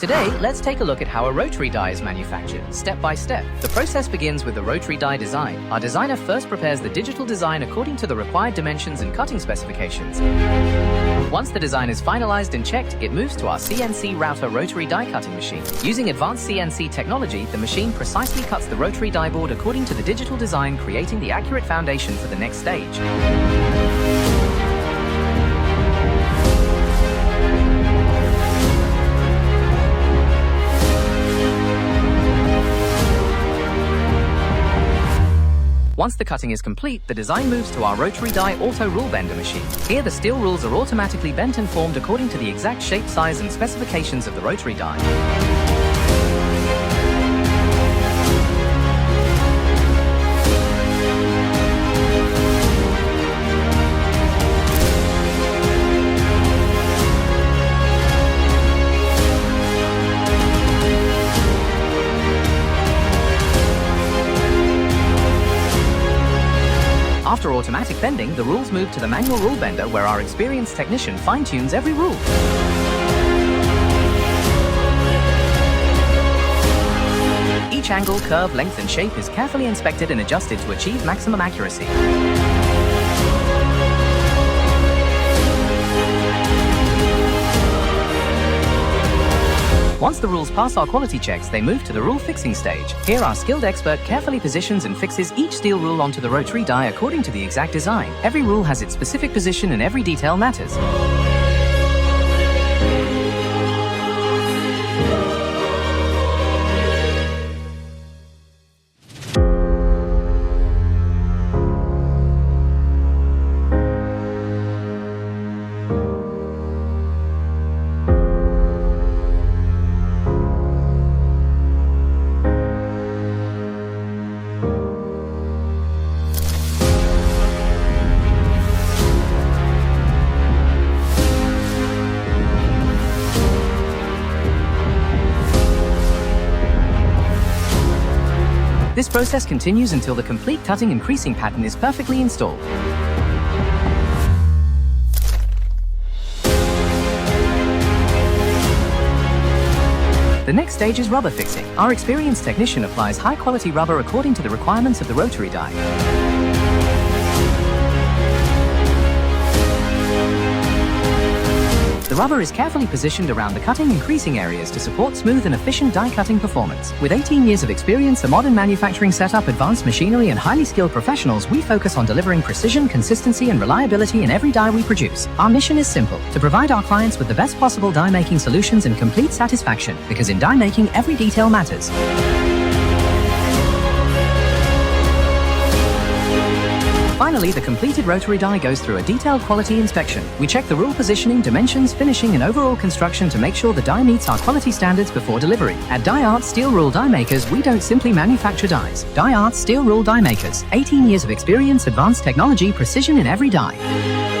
Today, let's take a look at how a rotary die is manufactured, step by step. The process begins with the rotary die design. Our designer first prepares the digital design according to the required dimensions and cutting specifications. Once the design is finalized and checked, it moves to our CNC router rotary die cutting machine. Using advanced CNC technology, the machine precisely cuts the rotary die board according to the digital design, creating the accurate foundation for the next stage. Once the cutting is complete, the design moves to our rotary die auto rule bender machine. Here, the steel rules are automatically bent and formed according to the exact shape, size, and specifications of the rotary die. After automatic bending, the rules move to the manual rule bender, where our experienced technician fine-tunes every rule. Each angle, curve, length, and shape is carefully inspected and adjusted to achieve maximum accuracy. Once the rules pass our quality checks, they move to the rule fixing stage. Here, our skilled expert carefully positions and fixes each steel rule onto the rotary die according to the exact design. Every rule has its specific position and every detail matters. This process continues until the complete cutting and creasing pattern is perfectly installed. The next stage is rubber fixing. Our experienced technician applies high-quality rubber according to the requirements of the rotary die. The rubber is carefully positioned around the cutting and creasing areas to support smooth and efficient die cutting performance. With 18 years of experience, a modern manufacturing setup, advanced machinery, and highly skilled professionals, we focus on delivering precision, consistency, and reliability in every die we produce. Our mission is simple: to provide our clients with the best possible die-making solutions and complete satisfaction, because in die-making, every detail matters. Finally, the completed rotary die goes through a detailed quality inspection. We check the rule positioning, dimensions, finishing, and overall construction to make sure the die meets our quality standards before delivery. At Die Art Steel Rule Die Makers, we don't simply manufacture dies. Die Art Steel Rule Die Makers, 18 years of experience, advanced technology, precision in every die.